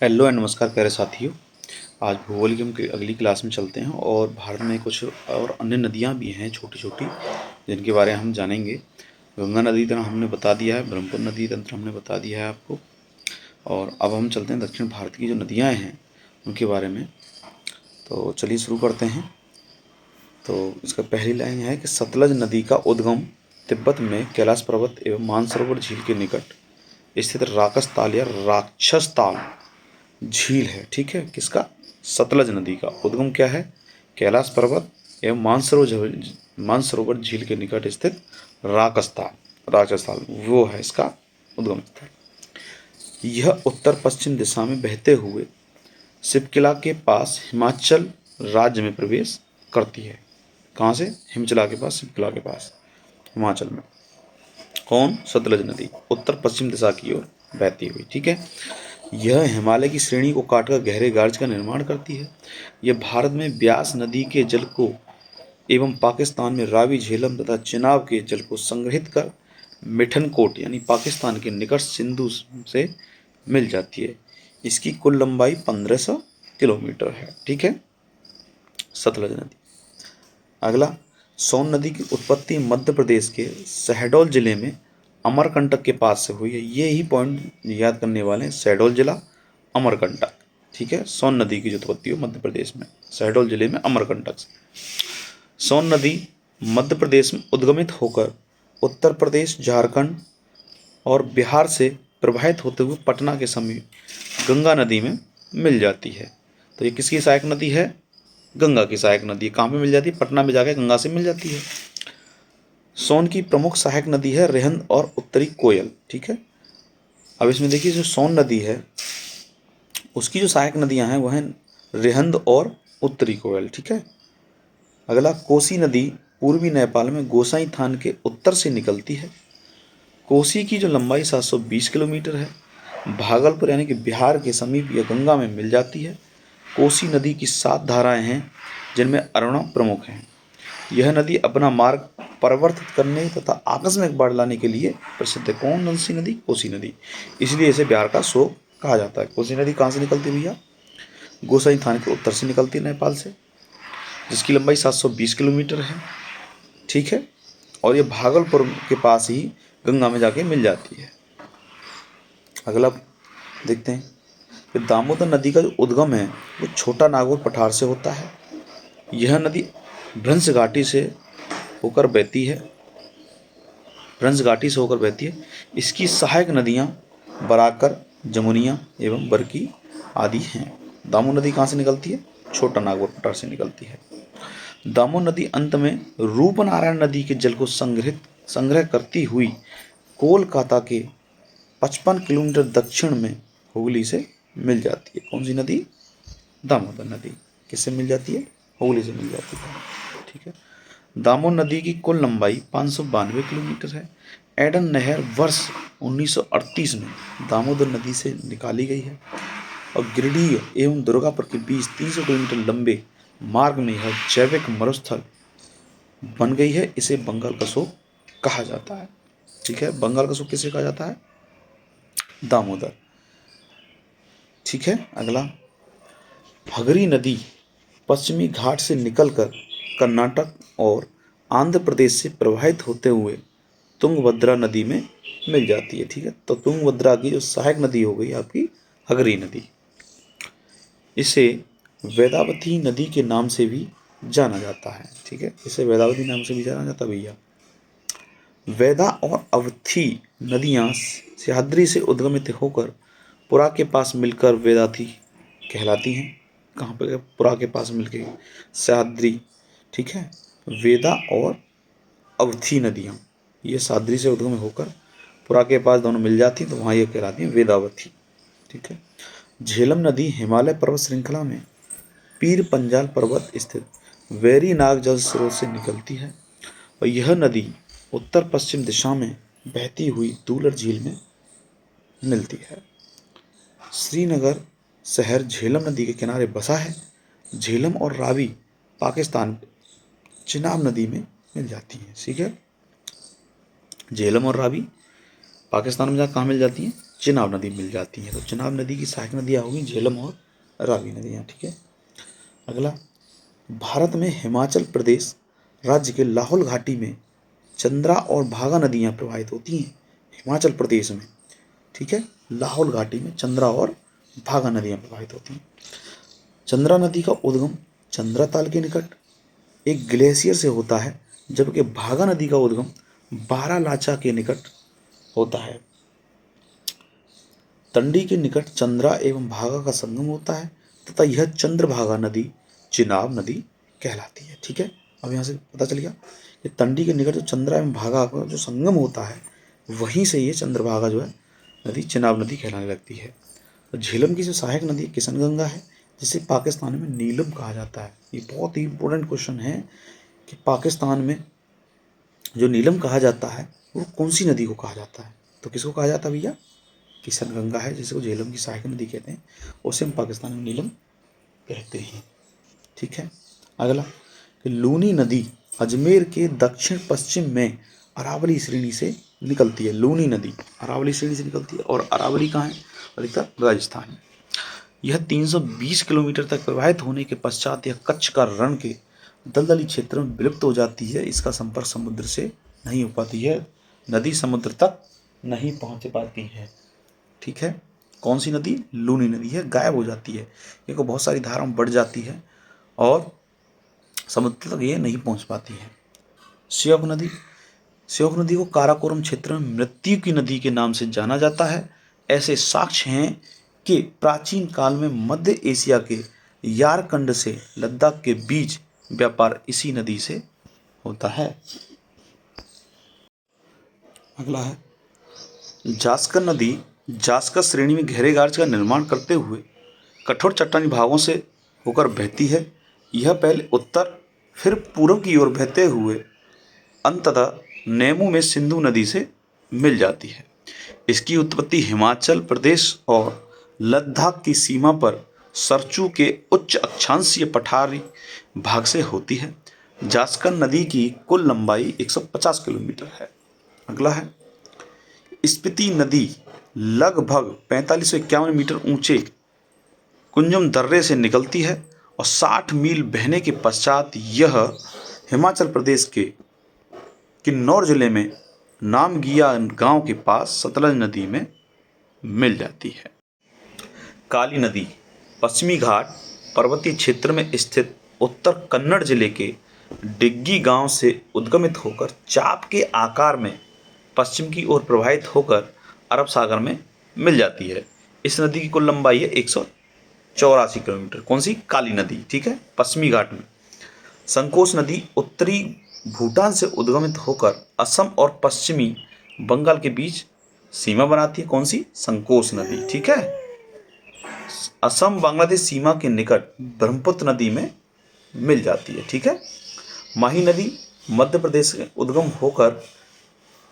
Hello and नमस्कार प्यारे साथियों। आज भूगोल की हम अगली क्लास में चलते हैं और भारत में कुछ और अन्य नदियां भी हैं छोटी छोटी जिनके बारे में हम जानेंगे। गंगा नदी तंत्र हमने बता दिया है, ब्रह्मपुत्र नदी तंत्र हमने बता दिया है आपको। और अब हम चलते हैं दक्षिण भारत की जो नदियाँ हैं उनके बारे में। तो चलिए शुरू करते हैं। तो इसका पहली लाइन है कि सतलज नदी का उद्गम तिब्बत में कैलाश पर्वत एवं मानसरोवर झील के निकट स्थित राकसताल या राक्षसताल झील है। ठीक है, किसका? सतलज नदी का उद्गम क्या है? कैलाश पर्वत एवं मानसरोवर झील के निकट स्थित राक्षसताल वो है इसका उद्गम स्थल। यह उत्तर पश्चिम दिशा में बहते हुए शिवकिला के पास हिमाचल राज्य में प्रवेश करती है। कहाँ से? हिमचला के पास, शिवकिला के पास, हिमाचल में। कौन? सतलज नदी उत्तर पश्चिम दिशा की ओर बहती हुई। ठीक है, यह हिमालय की श्रेणी को काटकर गहरे गार्ज का निर्माण करती है। यह भारत में ब्यास नदी के जल को एवं पाकिस्तान में रावी, झेलम तथा चिनाब के जल को संग्रहित कर मिठनकोट यानी पाकिस्तान के निकट सिंधु से मिल जाती है। इसकी कुल लंबाई 1500 किलोमीटर है। ठीक है, सतलज नदी। अगला, सोन नदी की उत्पत्ति मध्य प्रदेश के शहडोल जिले में अमरकंटक के पास से हुई है। ये ही पॉइंट याद करने वाले हैं, शहडोल जिला, अमरकंटक। ठीक है, सोन नदी की जो उत्पत्ति हो मध्य प्रदेश में शहडोल जिले में अमरकंटक से। सोन नदी मध्य प्रदेश में उद्गमित होकर उत्तर प्रदेश, झारखंड और बिहार से प्रवाहित होते हुए पटना के समीप गंगा नदी में मिल जाती है। तो ये किसकी सहायक नदी है? गंगा की सहायक नदी। कहाँ पे मिल जाती है? पटना में जाकर गंगा से मिल जाती है। सोन की प्रमुख सहायक नदी है रिहंद और उत्तरी कोयल। ठीक है, अब इसमें देखिए जो सोन नदी है उसकी जो सहायक नदियां हैं वह हैं रिहंद और उत्तरी कोयल। ठीक है, अगला, कोसी नदी पूर्वी नेपाल में गोसाई थान के उत्तर से निकलती है। कोसी की जो लंबाई 720 किलोमीटर है। भागलपुर यानी कि बिहार के समीप यह गंगा में मिल जाती है। कोसी नदी की 7 धाराएं हैं जिनमें अरुणा प्रमुख हैं। यह नदी अपना मार्ग परिवर्तित करने तथा आकस्मिक बाढ़ लाने के लिए प्रसिद्ध है। कौन सी नदी? कोसी नदी। इसलिए इसे बिहार का शोक कहा जाता है। कोसी नदी कहाँ से निकलती है भैया? गोसाई थान के उत्तर से निकलती है, नेपाल से, जिसकी लंबाई 720 किलोमीटर है। ठीक है, और ये भागलपुर के पास ही गंगा में जाके मिल जाती है। अगला देखते हैं कि दामोदर नदी का जो उद्गम है वो छोटा नागौर पठार से होता है। यह नदी भ्रंश घाटी से होकर बहती है। इसकी सहायक नदियाँ बराकर, जमुनिया एवं बरकी आदि हैं। दामो नदी कहाँ से निकलती है? छोटा नागौर पठार से निकलती है। दामो नदी अंत में रूपनारायण नदी के जल को संग्रह करती हुई कोलकाता के 55 किलोमीटर दक्षिण में हुगली से मिल जाती है। कौन सी नदी? दामोदर नदी। किससे मिल जाती है? हुगली से मिल जाती है। ठीक है, दामोदर नदी की कुल लंबाई 592 किलोमीटर है। एडन नहर वर्ष 1938 में दामोदर नदी से निकाली गई है और गिरिडीह एवं दुर्गापुर के बीच 300 किलोमीटर लंबे मार्ग में यह जैविक मरुस्थल बन गई है। इसे बंगाल का शोक कहा जाता है। ठीक है, बंगाल का शोक किसे कहा जाता है? दामोदर। ठीक है, अगला, हगरी नदी पश्चिमी घाट से निकलकर कर्नाटक और आंध्र प्रदेश से प्रवाहित होते हुए तुंगभद्रा नदी में मिल जाती है। ठीक है, तो तुंगभद्रा की जो सहायक नदी हो गई आपकी हगरी नदी। इसे वेदावती नदी के नाम से भी जाना जाता है। ठीक है, इसे वेदावती नाम से भी जाना जाता है भैया। वेदा और अवथी नदियाँ सह्याद्री से उद्गमित होकर पुरा के पास मिलकर वेदावती कहलाती हैं। कहाँ पर? पुरा के पास मिलकर सह्याद्री। ठीक है, वेदा और अवथी नदियाँ ये सह्याद्री से उद्गम होकर पुरा के पास दोनों मिल जाती हैं, तो वहाँ ये कहलाती हैं वेदावती। ठीक है, झेलम नदी हिमालय पर्वत श्रृंखला में पीर पंजाल पर्वत स्थित वेरीनाग जल स्रोत से निकलती है और यह नदी उत्तर पश्चिम दिशा में बहती हुई दूलर झील में मिलती है। श्रीनगर शहर झेलम नदी के किनारे बसा है। झेलम और रावी पाकिस्तान चिनाब नदी में मिल जाती हैं। ठीक है, झेलम और रावी पाकिस्तान में कहाँ मिल जाती हैं? चिनाब नदी मिल जाती है। तो चिनाब नदी की सहायक नदियाँ होंगी झेलम और रावी नदियाँ। ठीक है। अगला, भारत में हिमाचल प्रदेश राज्य के लाहौल घाटी में चंद्रा और भागा नदियाँ प्रवाहित होती हैं। हिमाचल प्रदेश में, ठीक है, लाहौल घाटी में चंद्रा और भागा नदियाँ प्रवाहित होती हैं। चंद्रा नदी का उद्गम चंद्रा ताल के निकट एक ग्लेशियर से होता है, जबकि भागा नदी का उद्गम बारालाचा के निकट होता है। तंडी के निकट चंद्रा एवं भागा का संगम होता है तथा यह चंद्रभागा नदी चिनाब नदी कहलाती है। ठीक है। अब यहाँ से पता चल गया कि तंडी के निकट जो चंद्रा एवं भागा का जो संगम होता है, वहीं से ये चंद्रभागा जो है नदी चिनाब नदी कहलाने लगती है। तो झेलम की जो सहायक नदी किशनगंगा है, जिसे पाकिस्तान में नीलम कहा जाता है। ये बहुत ही इंपॉर्टेंट क्वेश्चन है कि पाकिस्तान में जो नीलम कहा जाता है वो कौन सी नदी को कहा जाता है। तो किसको कहा जाता है भैया? किशनगंगा है, जिसे वो झेलम की सहायक नदी कहते हैं, उसे हम पाकिस्तान में नीलम कहते हैं। ठीक है। अगला, कि लूनी नदी अजमेर के दक्षिण पश्चिम में अरावली श्रेणी से निकलती है। लूनी नदी अरावली श्रेणी से निकलती है और अरावली कहाँ है? अधिकतर राजस्थान में। यह 320 किलोमीटर तक प्रवाहित होने के पश्चात यह कच्छ का रण के दलदली क्षेत्र में विलुप्त हो जाती है। इसका संपर्क समुद्र से नहीं हो पाती है, नदी समुद्र तक नहीं पहुंच पाती है। ठीक है। कौन सी नदी? लूनी नदी है, गायब हो जाती है, ये को बहुत सारी धाराओं में बढ़ जाती है और समुद्र तक ये नहीं पहुंच पाती है। श्योक नदी, श्योक नदी को काराकोरम क्षेत्र में मृत्यु की नदी के नाम से जाना जाता है। ऐसे साक्ष्य हैं कि प्राचीन काल में मध्य एशिया के यारकंड से लद्दाख के बीच व्यापार इसी नदी से होता है। अगला है, जास्कर नदी जास्कर श्रेणी में गहरे गार्ज का निर्माण करते हुए कठोर चट्टानी भागों से होकर बहती है। यह पहले उत्तर फिर पूर्व की ओर बहते हुए अंततः नेमू में सिंधु नदी से मिल जाती है। इसकी उत्पत्ति हिमाचल प्रदेश और लद्दाख की सीमा पर सरचू के उच्च अक्षांशीय पठारी भाग से होती है। जास्कर नदी की कुल लंबाई 150 किलोमीटर है। अगला है, स्पीति नदी लगभग 4551 मीटर ऊंचे कुंजम दर्रे से निकलती है और 60 मील बहने के पश्चात यह हिमाचल प्रदेश के किन्नौर जिले में नामगिया गांव के पास सतलज नदी में मिल जाती है। काली नदी पश्चिमी घाट पर्वतीय क्षेत्र में स्थित उत्तर कन्नड़ जिले के डिग्गी गांव से उद्गमित होकर चाप के आकार में पश्चिम की ओर प्रवाहित होकर अरब सागर में मिल जाती है। इस नदी की कुल लंबाई है 184 किलोमीटर। कौन सी? काली नदी। ठीक है, पश्चिमी घाट में। संकोच नदी उत्तरी भूटान से उद्गमित होकर असम और पश्चिमी बंगाल के बीच सीमा बनाती है। कौन सी? संकोच नदी। ठीक है, असम बांग्लादेश सीमा के निकट ब्रह्मपुत्र नदी में मिल जाती है। ठीक है। माही नदी मध्य प्रदेश से उद्गम होकर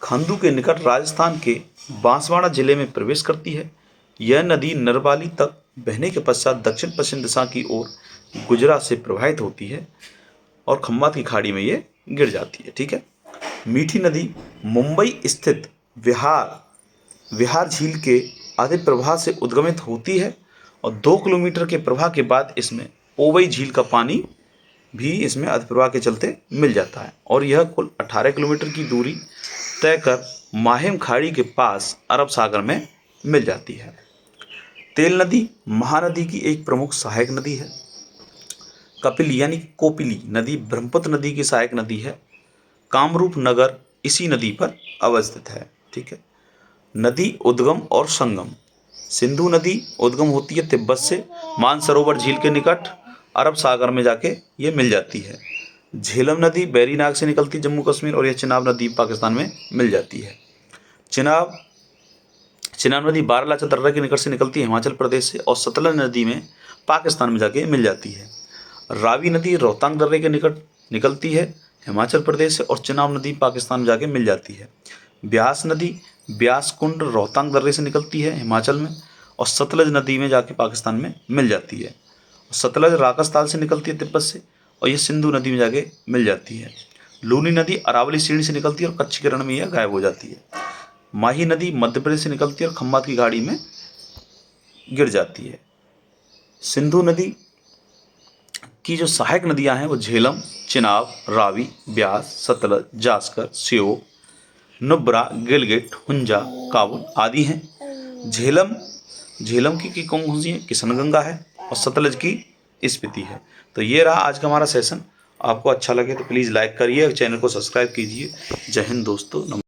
खांडू के निकट राजस्थान के बांसवाड़ा जिले में प्रवेश करती है। यह नदी नरवाली तक बहने के पश्चात दक्षिण पश्चिम दिशा की ओर गुजरात से प्रवाहित होती है और खम्बात की खाड़ी में ये गिर जाती है। ठीक है। मीठी नदी मुंबई स्थित विहार झील के आधे प्रवाह से उद्गमित होती है और 2 किलोमीटर के प्रवाह के बाद इसमें पोवई झील का पानी भी इसमें अधिप्रवाह के चलते मिल जाता है और यह कुल 18 किलोमीटर की दूरी तय कर माहिम खाड़ी के पास अरब सागर में मिल जाती है। तेल नदी महानदी की एक प्रमुख सहायक नदी है। कपिली यानी कोपिली नदी ब्रह्मपुत्र नदी की सहायक नदी है। कामरूप नगर इसी नदी पर अवस्थित है। ठीक है। नदी उद्गम और संगम, सिंधु नदी उद्गम होती है तिब्बत से मानसरोवर झील के निकट अरब सागर में जाके ये मिल जाती है। झेलम नदी बैरीनाग से निकलती है जम्मू कश्मीर और यह चिनाब नदी पाकिस्तान में मिल जाती है। चिनाब नदी बारालाचा दर्रा के निकट से निकलती है हिमाचल प्रदेश से और सतलज नदी में पाकिस्तान में जाके मिल जाती है। रावी नदी रोहतांग दर्रे के निकट निकलती है हिमाचल प्रदेश से और चिनाब नदी पाकिस्तान में जाके मिल जाती है। ब्यास नदी ब्यास कुंड रोहतांग दर्रे से निकलती है हिमाचल में और सतलज नदी में जाके पाकिस्तान में मिल जाती है। सतलज राकस ताल से निकलती है तिब्बत से और यह सिंधु नदी में जाके मिल जाती है। लूनी नदी अरावली श्रेणी से निकलती है और कच्छ के रण में यह गायब हो जाती है। माही नदी मध्य प्रदेश से निकलती है और खम्बात की खाड़ी में गिर जाती है। सिंधु नदी की जो सहायक नदियां हैं वो झेलम, चिनाब, रावी, ब्यास, सतलज, जास्कर, श्योक, नुब्रा, गिलगित, हुंजा, काबुल आदि हैं। झेलम की कौन सी है? किशनगंगा है। और सतलज की स्पीति है। तो ये रहा आज का हमारा सेशन। आपको अच्छा लगे तो प्लीज़ लाइक करिए और चैनल को सब्सक्राइब कीजिए। जय हिंद दोस्तों।